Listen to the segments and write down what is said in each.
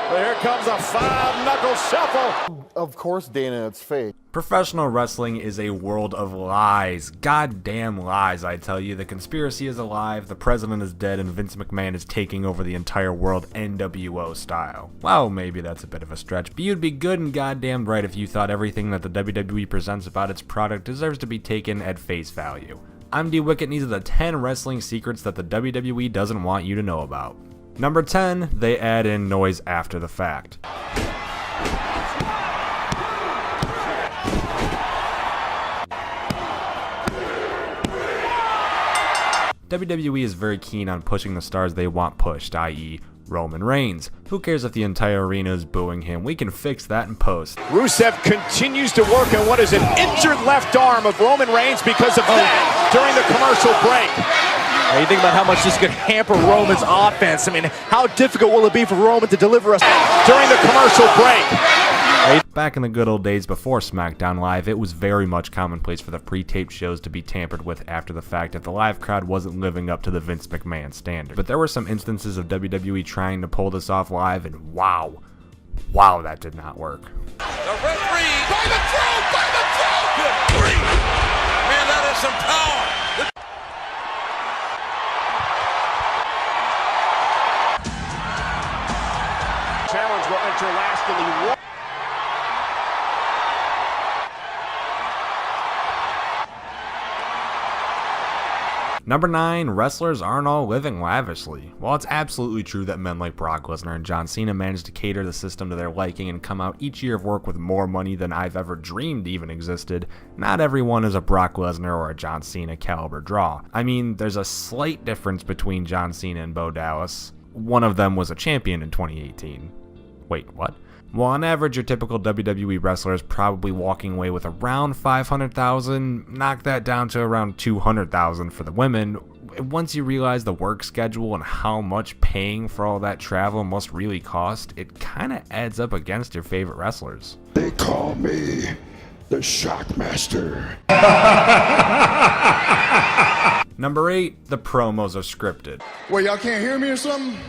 But here comes a five-knuckle shuffle. Of course, Dana, it's fake. Professional wrestling is a world of lies. Goddamn lies, I tell you. The conspiracy is alive, the president is dead, and Vince McMahon is taking over the entire world NWO style. Well, maybe that's a bit of a stretch, but you'd be good and goddamn right if you thought everything that the WWE presents about its product deserves to be taken at face value. I'm D Wicket, and these are the 10 wrestling secrets that the WWE doesn't want you to know about. Number 10, they add in noise after the fact. WWE is very keen on pushing the stars they want pushed, i.e. Roman Reigns. Who cares if the entire arena is booing him? We can fix that in post. Rusev continues to work on what is an injured left arm of Roman Reigns because of that during the commercial break. You think about how much this could hamper Roman's offense. I mean, how difficult will it be for Roman to deliver us during the commercial break? Back in the good old days before SmackDown Live, it was very much commonplace for the pre-taped shows to be tampered with after the fact if the live crowd wasn't living up to the Vince McMahon standard. But there were some instances of WWE trying to pull this off live, and wow, that did not work. The referee by the throat, good grief! Man, that is some power. Challenge will enter last in the Number 9, wrestlers aren't all living lavishly. While it's absolutely true that men like Brock Lesnar and John Cena manage to cater the system to their liking and come out each year of work with more money than I've ever dreamed even existed, not everyone is a Brock Lesnar or a John Cena caliber draw. I mean, there's a slight difference between John Cena and Bo Dallas. One of them was a champion in 2018. Wait, what? Well, on average, your typical WWE wrestler is probably walking away with around $500,000. Knock that down to around $200,000 for the women. Once you realize the work schedule and how much paying for all that travel must really cost, it kind of adds up against your favorite wrestlers. They call me the Shockmaster. Number 8, the promos are scripted. Well, y'all can't hear me or something?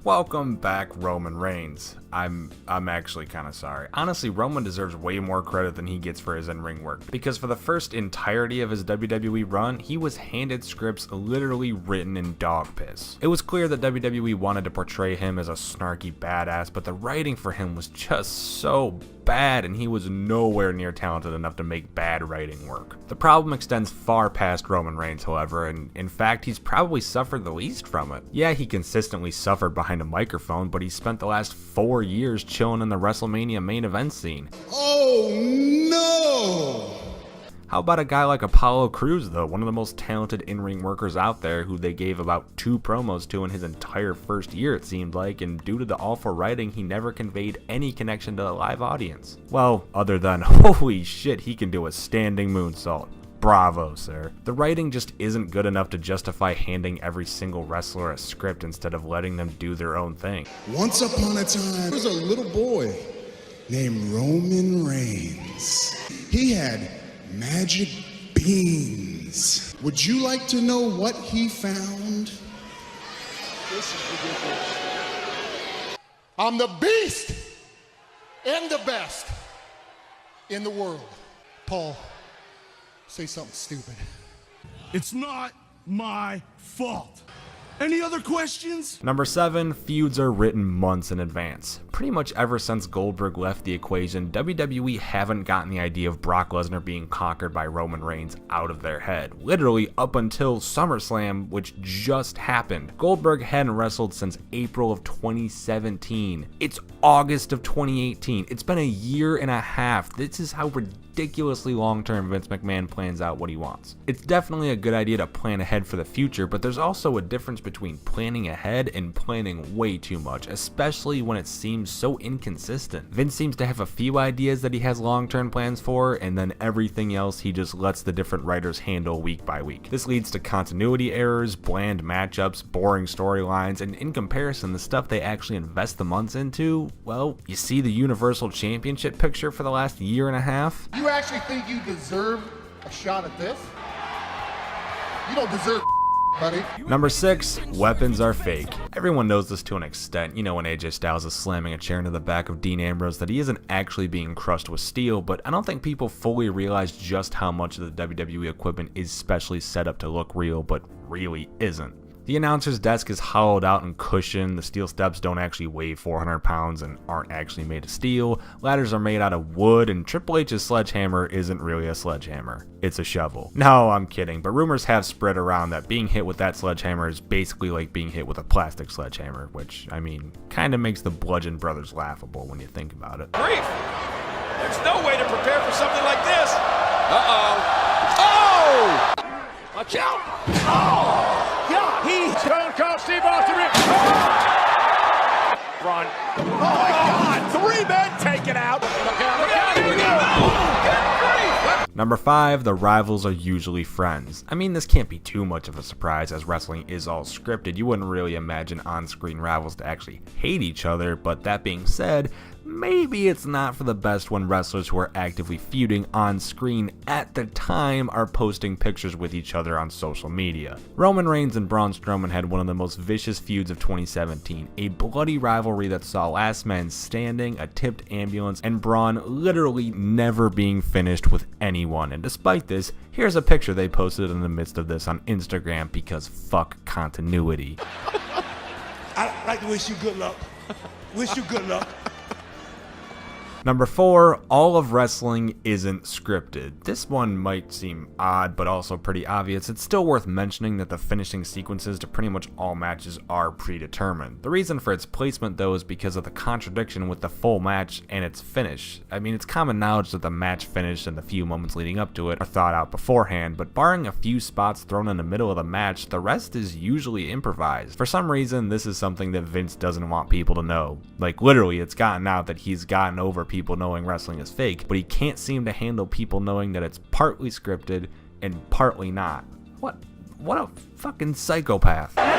Welcome back, Roman Reigns. I'm actually kind of sorry. Honestly, Roman deserves way more credit than he gets for his in-ring work, because for the first entirety of his WWE run, he was handed scripts literally written in dog piss. It was clear that WWE wanted to portray him as a snarky badass, but the writing for him was just so bad, and he was nowhere near talented enough to make bad writing work. The problem extends far past Roman Reigns, however, and in fact, he's probably suffered the least from it. Yeah, he consistently suffered behind a microphone, but he spent the last 4 years chilling in the WrestleMania main event scene. Oh no! How about a guy like Apollo Crews, though, one of the most talented in-ring workers out there, who they gave about 2 promos to in his entire first year, it seemed like, and due to the awful writing, he never conveyed any connection to the live audience. Well, other than, holy shit, he can do a standing moonsault. Bravo, sir. The writing just isn't good enough to justify handing every single wrestler a script instead of letting them do their own thing. Once upon a time, there was a little boy named Roman Reigns. He had magic beans. Would you like to know what he found? This is ridiculous. I'm the beast and the best in the world. Paul, say something stupid. It's not my fault. Any other questions? Number 7, feuds are written months in advance. Pretty much ever since Goldberg left the equation, WWE haven't gotten the idea of Brock Lesnar being conquered by Roman Reigns out of their head. Literally up until SummerSlam, which just happened. Goldberg hadn't wrestled since April of 2017. It's August of 2018. It's been a year and a half. This is how ridiculously long-term Vince McMahon plans out what he wants. It's definitely a good idea to plan ahead for the future, but there's also a difference between planning ahead and planning way too much, especially when it seems so inconsistent. Vince seems to have a few ideas that he has long-term plans for, and then everything else he just lets the different writers handle week by week. This leads to continuity errors, bland matchups, boring storylines, and in comparison, the stuff they actually invest the months into, well, you see the Universal Championship picture for the last year and a half? You actually think you deserve a shot at this? You don't deserve buddy. Number 6, weapons are fake. Everyone knows this to an extent. You know when AJ Styles is slamming a chair into the back of Dean Ambrose that he isn't actually being crushed with steel, but I don't think people fully realize just how much of the WWE equipment is specially set up to look real, but really isn't. The announcer's desk is hollowed out and cushioned, the steel steps don't actually weigh 400 pounds and aren't actually made of steel, ladders are made out of wood, and Triple H's sledgehammer isn't really a sledgehammer, it's a shovel. No, I'm kidding, but rumors have spread around that being hit with that sledgehammer is basically like being hit with a plastic sledgehammer, which, I mean, kinda makes the Bludgeon Brothers laughable when you think about it. Grief! There's no way to prepare for something like this. Uh-oh. Oh! Watch out! Oh! Yeah, he Stone Cold Steve Austin. Run. Oh my God! 3 men taken out. Look out! Look out! Here we go! Oh, good grief! Number 5, the rivals are usually friends. I mean, this can't be too much of a surprise as wrestling is all scripted. You wouldn't really imagine on-screen rivals to actually hate each other, but that being said, maybe it's not for the best when wrestlers who are actively feuding on screen at the time are posting pictures with each other on social media. Roman Reigns and Braun Strowman had one of the most vicious feuds of 2017, a bloody rivalry that saw Last Man Standing, a tipped ambulance, and Braun literally never being finished with anyone. And despite this, here's a picture they posted in the midst of this on Instagram because fuck continuity. I'd like to wish you good luck. Wish you good luck. Number 4, all of wrestling isn't scripted. This one might seem odd, but also pretty obvious. It's still worth mentioning that the finishing sequences to pretty much all matches are predetermined. The reason for its placement, though, is because of the contradiction with the full match and its finish. I mean, it's common knowledge that the match finish and the few moments leading up to it are thought out beforehand, but barring a few spots thrown in the middle of the match, the rest is usually improvised. For some reason, this is something that Vince doesn't want people to know. Like, literally, it's gotten out that he's gotten over people knowing wrestling is fake, but he can't seem to handle people knowing that it's partly scripted and partly not. What a fucking psychopath. Over the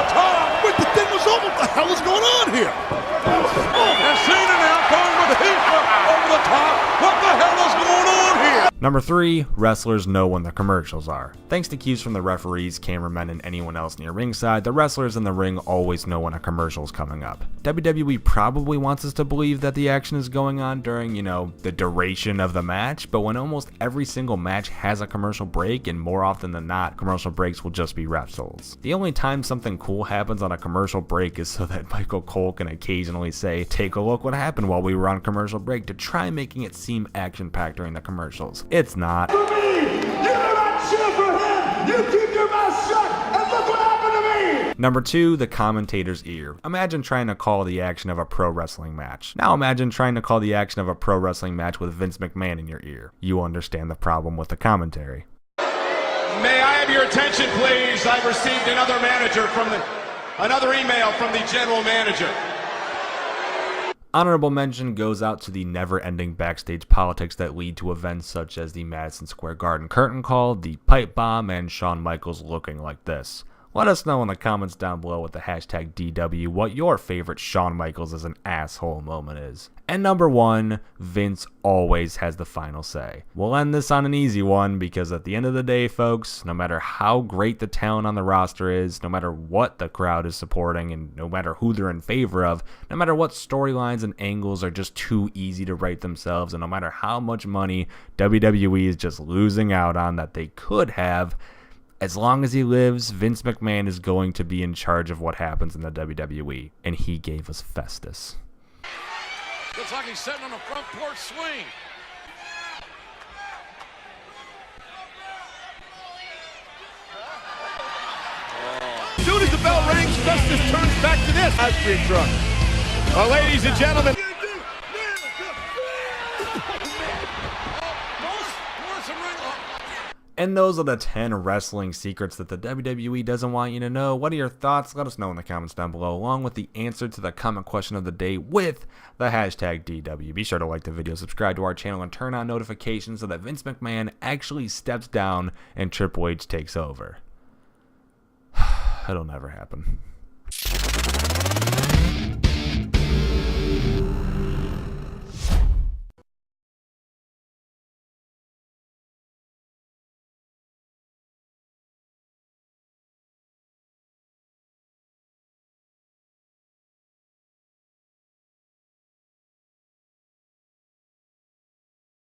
top! Wait, the thing was over! What the hell is going on here? And Cena now going with the heat over the top! What the hell is going on here? Number 3, wrestlers know when the commercials are. Thanks to cues from the referees, cameramen, and anyone else near ringside, the wrestlers in the ring always know when a commercial is coming up. WWE probably wants us to believe that the action is going on during, the duration of the match, but when almost every single match has a commercial break, and more often than not, commercial breaks will just be ref holds. The only time something cool happens on a commercial break is so that Michael Cole can occasionally say, "Take a look what happened while we were on commercial break," to try making it seem action-packed during the commercials. It's not. For me! You do not cheer for him! You keep your mouth shut and look what happened to me! Number 2, the commentator's ear. Imagine trying to call the action of a pro wrestling match. Now imagine trying to call the action of a pro wrestling match with Vince McMahon in your ear. You understand the problem with the commentary. May I have your attention, please? I've received another email from the general manager. Honorable mention goes out to the never-ending backstage politics that lead to events such as the Madison Square Garden curtain call, the pipe bomb, and Shawn Michaels looking like this. Let us know in the comments down below with the hashtag DW what your favorite Shawn Michaels as an asshole moment is. And number 1, Vince always has the final say. We'll end this on an easy one because at the end of the day, folks, no matter how great the talent on the roster is, no matter what the crowd is supporting, and no matter who they're in favor of, no matter what storylines and angles are just too easy to write themselves, and no matter how much money WWE is just losing out on that they could have, as long as he lives, Vince McMahon is going to be in charge of what happens in the WWE, and he gave us Festus. Looks like he's sitting on a front porch swing. As soon as the bell rings, Festus turns back to this ice cream truck. Well, ladies and gentlemen. And those are the 10 wrestling secrets that the WWE doesn't want you to know. What are your thoughts? Let us know in the comments down below, along with the answer to the comment question of the day with the hashtag DW. Be sure to like the video, subscribe to our channel, and turn on notifications so that Vince McMahon actually steps down and Triple H takes over. It'll never happen.